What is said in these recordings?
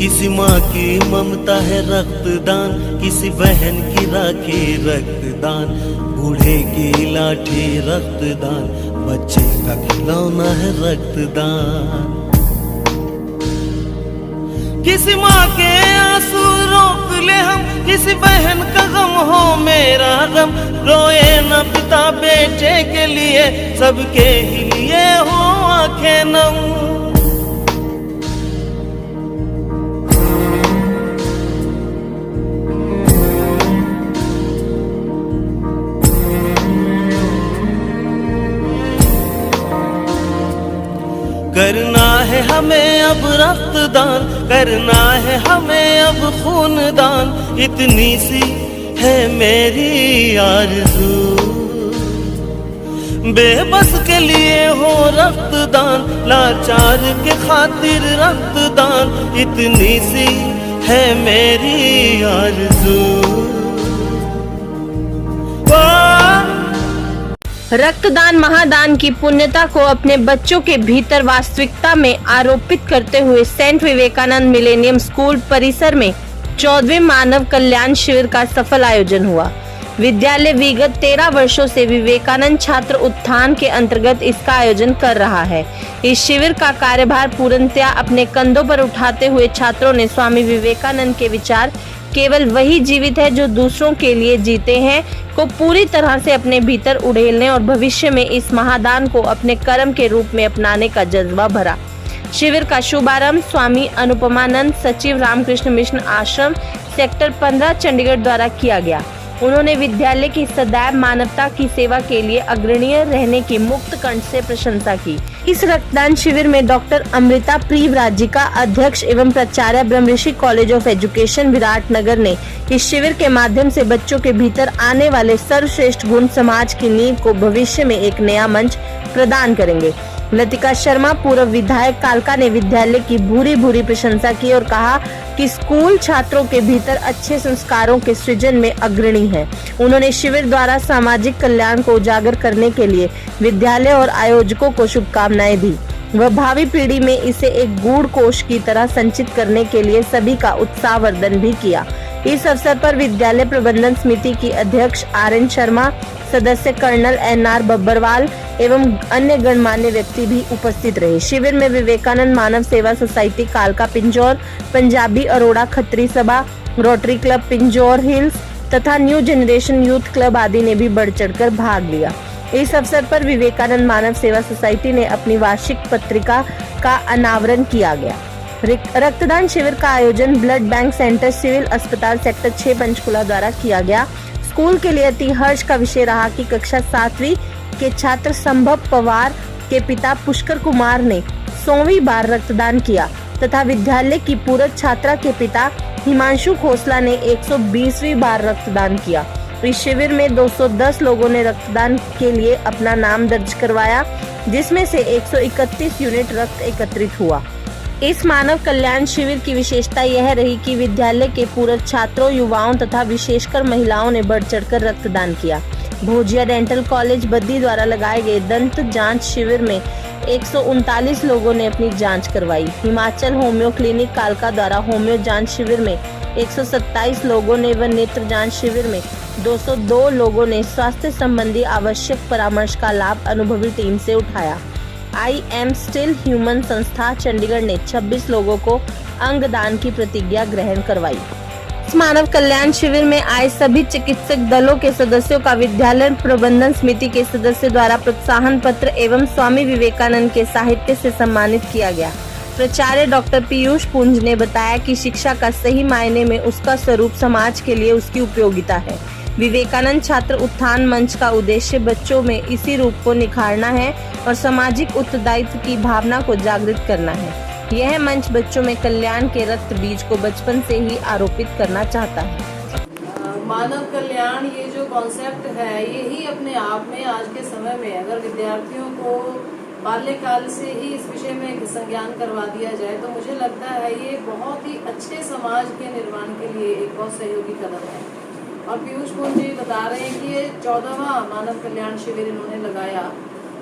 किसी माँ की ममता है रक्तदान, किसी बहन की राखी रक्तदान, बूढ़े की लाठी रक्तदान, बच्चे का खिलौना है रक्तदान। किसी माँ के आंसू रोक ले हम, किसी बहन का गम हो मेरा गम, रोए न पिता बेटे के लिए, सबके ही लिए हो आंखें नम। करना है हमें अब रक्तदान, करना है हमें अब खूनदान, इतनी सी है मेरी आरज़ू। बेबस के लिए हो रक्तदान, लाचार के खातिर रक्तदान, इतनी सी है मेरी आरज़ू। रक्तदान महादान की पुण्यता को अपने बच्चों के भीतर वास्तविकता में आरोपित करते हुए सेंट विवेकानंद मिलेनियम स्कूल परिसर में 14वें मानव कल्याण शिविर का सफल आयोजन हुआ। विद्यालय विगत 13 वर्षों से विवेकानंद छात्र उत्थान के अंतर्गत इसका आयोजन कर रहा है। इस शिविर का कार्यभार पूर्णतया अपने कंधों पर उठाते हुए छात्रों ने स्वामी विवेकानंद के विचार केवल वही जीवित है जो दूसरों के लिए जीते हैं को पूरी तरह से अपने भीतर उड़ेलने और भविष्य में इस महादान को अपने कर्म के रूप में अपनाने का जज्बा भरा। शिविर का शुभारंभ स्वामी अनुपमानंद सचिव रामकृष्ण मिशन आश्रम सेक्टर 15 चंडीगढ़ द्वारा किया गया। उन्होंने विद्यालय की सदैव मानवता की सेवा के लिए अग्रणीय रहने की मुक्त कंठ से प्रशंसा की। इस रक्तदान शिविर में डॉक्टर अमृता प्रियव्राजिका अध्यक्ष एवं प्राचार्य Brahmrishi college of education Viratnagar ने इस शिविर के माध्यम से बच्चों के भीतर आने वाले सर्वश्रेष्ठ गुण समाज की नींव को भविष्य में एक नया मंच प्रदान करेंगे। लतिका शर्मा पूर्व विधायक कालका ने विद्यालय की भूरी भूरी प्रशंसा की और कहा कि स्कूल छात्रों के भीतर अच्छे संस्कारों के सृजन में अग्रणी है। उन्होंने शिविर द्वारा सामाजिक कल्याण को उजागर करने के लिए विद्यालय और आयोजकों को शुभकामनाएं दी। वह भावी पीढ़ी में इसे एक गूढ़ कोश की तरह संचित करने के लिए सभी का उत्साहवर्धन भी किया। इस अवसर पर विद्यालय प्रबंधन समिति की अध्यक्ष RN शर्मा, सदस्य कर्नल NR बब्बरवाल एवं अन्य गणमान्य व्यक्ति भी उपस्थित रहे। शिविर में विवेकानंद मानव सेवा सोसाइटी कालका पिंजौर, पंजाबी अरोड़ा खत्री सभा, रोटरी क्लब पिंजौर हिल्स तथा न्यू जनरेशन यूथ क्लब आदि ने भी बढ़ चढ़कर भाग लिया। इस अवसर पर विवेकानंद मानव सेवा सोसाइटी ने अपनी वार्षिक पत्रिका का अनावरण किया गया। रक्तदान शिविर का आयोजन ब्लड बैंक सेंटर सिविल अस्पताल सेक्टर 6 पंचकुला द्वारा किया गया। स्कूल के लिए अति हर्ष का विषय रहा कि कक्षा 7वीं के छात्र संभव पवार के पिता पुष्कर कुमार ने 100वीं बार रक्तदान किया तथा विद्यालय की पूरक छात्रा के पिता हिमांशु खोसला ने 120वीं बार रक्तदान किया। इस शिविर में 210 लोगों ने रक्तदान के लिए अपना नाम दर्ज करवाया, जिसमें से 131 यूनिट रक्त एकत्रित हुआ। इस मानव कल्याण शिविर की विशेषता यह रही कि विद्यालय के पूरक छात्रों, युवाओं तथा विशेषकर महिलाओं ने बढ़ चढ़कर रक्तदान किया। भोजिया डेंटल कॉलेज बद्दी द्वारा लगाए गए दंत जांच शिविर में 139 लोगों ने अपनी जांच करवाई। हिमाचल होम्यो क्लिनिक कालका द्वारा होम्यो जांच शिविर में 127 लोगों ने व नेत्र जांच शिविर में 202 लोगों ने स्वास्थ्य संबंधी आवश्यक परामर्श का लाभ अनुभवी टीम से उठाया। आई एम स्टिल ह्यूमन संस्था चंडीगढ़ ने 26 लोगों को अंगदान की प्रतिज्ञा ग्रहण करवाई। इस मानव कल्याण शिविर में आए सभी चिकित्सक दलों के सदस्यों का विद्यालय प्रबंधन समिति के सदस्यों द्वारा प्रोत्साहन पत्र एवं स्वामी विवेकानंद के साहित्य से सम्मानित किया गया। प्राचार्य डॉक्टर पीयूष पुंज ने बताया कि शिक्षा का सही मायने में उसका स्वरूप समाज के लिए उसकी उपयोगिता है। विवेकानंद छात्र उत्थान मंच का उद्देश्य बच्चों में इसी रूप को निखारना है और सामाजिक उत्तरदायित्व की भावना को जागृत करना है। यह मंच बच्चों में कल्याण के रक्त बीज को बचपन से ही आरोपित करना चाहता है। मानव कल्याण ये जो कॉन्सेप्ट है, यही अपने आप में आज के समय में अगर विद्यार्थियों को बाल्यकाल से ही इस विषय में संज्ञान करवा दिया जाए तो मुझे लगता है ये बहुत ही अच्छे समाज के निर्माण के लिए एक बहुत सहयोगी कदम है। और पीयूष पुंज जी बता रहे हैं कि ये 14वां मानव कल्याण शिविर इन्होंने लगाया।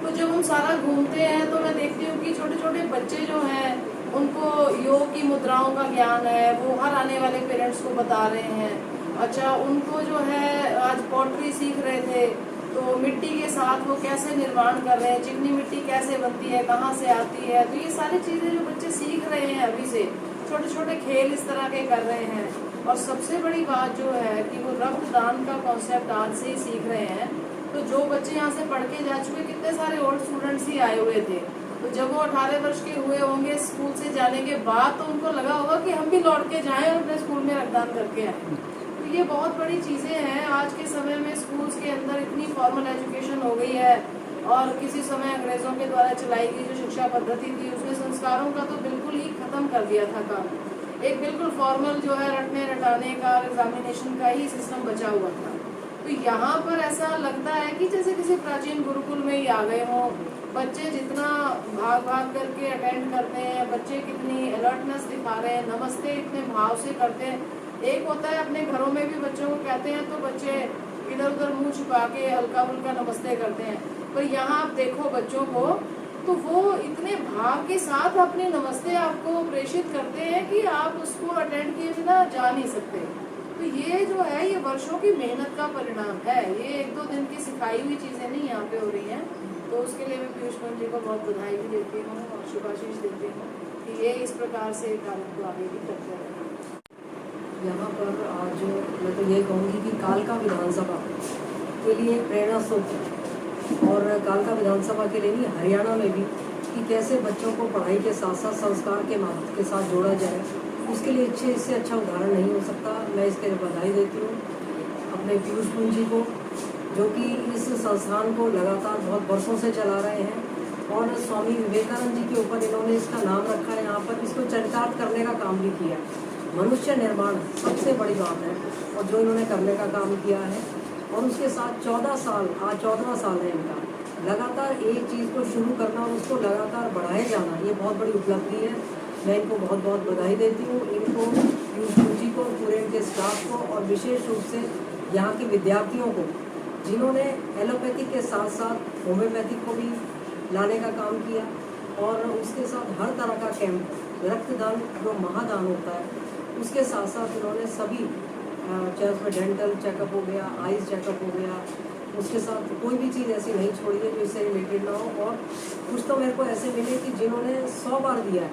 तो जब हम सारा घूमते हैं तो मैं देखती हूँ कि छोटे छोटे बच्चे जो हैं उनको योग की मुद्राओं का ज्ञान है, वो हर आने वाले पेरेंट्स को बता रहे हैं। अच्छा, उनको जो है आज पॉटरी सीख रहे थे, तो मिट्टी के साथ वो कैसे निर्माण कर रहे हैं, चिकनी मिट्टी कैसे बनती है, कहाँ से आती है, तो ये सारी चीज़ें जो बच्चे सीख रहे हैं अभी से, छोटे छोटे खेल इस तरह के कर रहे हैं। और सबसे बड़ी बात जो है कि वो रक्तदान का कॉन्सेप्ट आज से ही सीख रहे हैं। तो जो बच्चे यहाँ से पढ़ के जा चुके, कितने सारे ओल्ड स्टूडेंट्स ही आए हुए थे, तो जब वो 18 वर्ष के हुए होंगे स्कूल से जाने के बाद, तो उनको लगा होगा कि हम भी लौट के जाएं और अपने स्कूल में रक्तदान करके आए। तो ये बहुत बड़ी चीज़ें हैं। आज के समय में स्कूल्स के अंदर इतनी फॉर्मल एजुकेशन हो गई है, और किसी समय अंग्रेज़ों के द्वारा चलाई गई जो शिक्षा पद्धति थी, उसने संस्कारों का तो बिल्कुल ही ख़त्म कर दिया था काम। एक बिल्कुल फॉर्मल जो है रटने रटाने का, एग्जामिनेशन का ही सिस्टम बचा हुआ था। तो यहाँ पर ऐसा लगता है कि जैसे किसी प्राचीन गुरुकुल में ही आ गए हों। बच्चे जितना भाग भाग करके अटेंड करते हैं, बच्चे कितनी अलर्टनेस दिखा रहे हैं, नमस्ते इतने भाव से करते हैं। एक होता है अपने घरों में भी बच्चों को कहते हैं तो बच्चे इधर उधर मुंह छुपा के हल्का फुल्का नमस्ते करते हैं, पर यहाँ आप देखो बच्चों को, तो वो इतने भाव के साथ अपने नमस्ते आपको प्रेषित करते हैं कि आप उसको अटेंड किए बिना जा नहीं सकते। तो ये जो है ये वर्षों की मेहनत का परिणाम है, ये 1-2 दिन की सिखाई हुई चीज़ें नहीं यहाँ पे हो रही हैं। तो उसके लिए मैं पीयूष जी को बहुत बधाई भी देती हूँ और शुभाशीष देती हूँ कि ये इस प्रकार से कार्य को आगे भी करते रहें। यहाँ पर आज मैं तो ये कहूँगी कि कालका विधानसभा के लिए प्रेरणा स्रोत है, और कालका विधानसभा के लिए नहीं, हरियाणा में भी, कि कैसे बच्चों को पढ़ाई के साथ साथ संस्कार के महत्व के साथ जोड़ा जाए, उसके लिए इससे अच्छा उदाहरण नहीं हो सकता। मैं इसके लिए बधाई देती हूँ अपने पीयूष जी को, जो कि इस संस्थान को लगातार बहुत वर्षों से चला रहे हैं, और स्वामी विवेकानंद जी के ऊपर इन्होंने इसका नाम रखा है। यहाँ पर इसको चरितार्थ करने का काम भी किया। मनुष्य निर्माण सबसे बड़ी बात है, और जो इन्होंने करने का काम किया है, और उसके साथ 14 साल, आज 14वां साल है इनका, लगातार एक चीज़ को शुरू करना और उसको लगातार बढ़ाए जाना, ये बहुत बड़ी उपलब्धि है। मैं इनको बहुत बहुत बधाई देती हूँ, इनको, पीयूष जी को, पूरे इनके स्टाफ को, और विशेष रूप से यहाँ के विद्यार्थियों को, जिन्होंने एलोपैथिक के साथ साथ होम्योपैथिक को भी लाने का काम किया, और उसके साथ हर तरह का कैंप, रक्तदान जो महादान होता है, उसके साथ साथ इन्होंने सभी, चाहे उसमें डेंटल चेकअप हो गया, आईज चेकअप हो गया, उसके साथ कोई भी चीज़ ऐसी नहीं छोड़ी है जो इससे रिलेटेड ना हो। और कुछ तो मेरे को ऐसे मिले कि जिन्होंने 100 बार दिया है,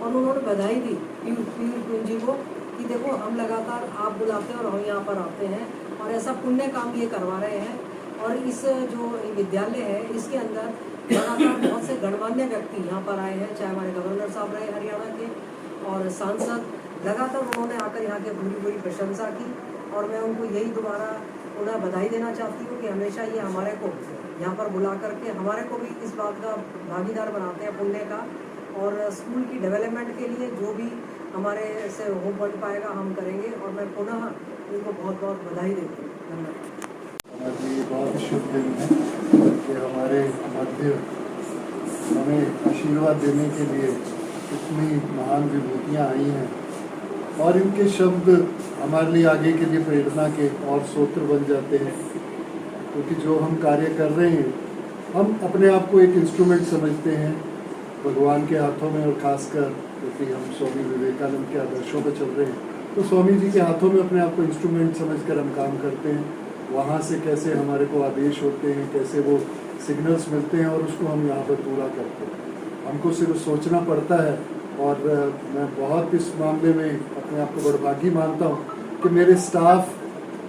और उन्होंने बधाई दी पीयूष जी को कि देखो हम लगातार आप बुलाते हैं और हम यहाँ पर आते हैं, और ऐसा पुण्य काम ये करवा रहे हैं। और इस जो विद्यालय है, इसके अंदर लगातार बहुत से गणमान्य व्यक्ति यहाँ पर आए हैं, चाहे हमारे गवर्नर साहब रहे हरियाणा के, और सांसद, लगातार उन्होंने आकर यहाँ के पूरी पूरी प्रशंसा की। और मैं उनको यही दोबारा उन्हें बधाई देना चाहती हूँ कि हमेशा ये हमारे को यहाँ पर बुला करके हमारे को भी इस बात का भागीदार बनाते हैं पुण्य का, और स्कूल की डेवलपमेंट के लिए जो भी हमारे से हो बन पाएगा हम करेंगे। और मैं पुनः उनको बहुत बहुत बधाई देती हूँ। धन्यवाद। हमारे लिए बहुत शुभ दिन है कि हमारे मध्य हमें आशीर्वाद देने के लिए इतनी महान विभूतियाँ आई हैं, और इनके शब्द हमारे लिए आगे के लिए प्रेरणा के और सूत्र बन जाते हैं। क्योंकि जो हम कार्य कर रहे हैं, हम अपने आप को एक इंस्ट्रूमेंट समझते हैं भगवान के हाथों में, और ख़ासकर क्योंकि हम स्वामी विवेकानंद के आदर्शों पर चल रहे हैं, तो स्वामी जी के हाथों में अपने आप को इंस्ट्रूमेंट समझकर हम काम करते हैं। वहाँ से कैसे हमारे को आदेश होते हैं, कैसे वो सिग्नल्स मिलते हैं, और उसको हम यहाँ पर पूरा करते हैं। हमको सिर्फ सोचना पड़ता है। और मैं बहुत इस मामले में अपने आप को बड़भागी मानता हूँ कि मेरे स्टाफ,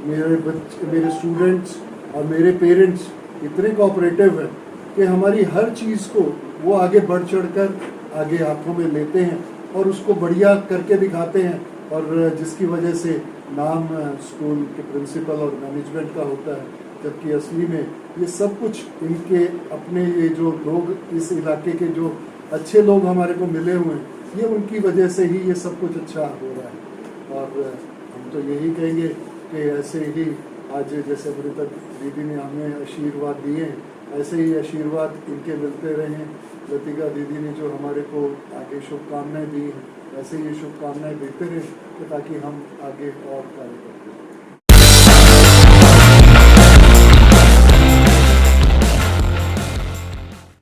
मेरे बच्चे, मेरे स्टूडेंट्स और मेरे पेरेंट्स इतने कोऑपरेटिव हैं कि हमारी हर चीज़ को वो आगे बढ़ चढ़कर आगे हाथों में लेते हैं और उसको बढ़िया करके दिखाते हैं, और जिसकी वजह से नाम स्कूल के प्रिंसिपल और मैनेजमेंट का होता है। जबकि असली में ये सब कुछ इनके अपने, ये जो लोग इस इलाके के जो अच्छे लोग हमारे को मिले हुए हैं, ये उनकी वजह से ही ये सब कुछ अच्छा हो रहा है। और हम तो यही कहेंगे कि ऐसे ही आज जैसे अमृता दीदी ने हमें आशीर्वाद दिए, ऐसे ही आशीर्वाद इनके मिलते रहें। लतिका दीदी ने जो हमारे को आगे शुभकामनाएं दी हैं, ऐसे ही शुभकामनाएं देते रहें ताकि हम आगे और कार्य करें।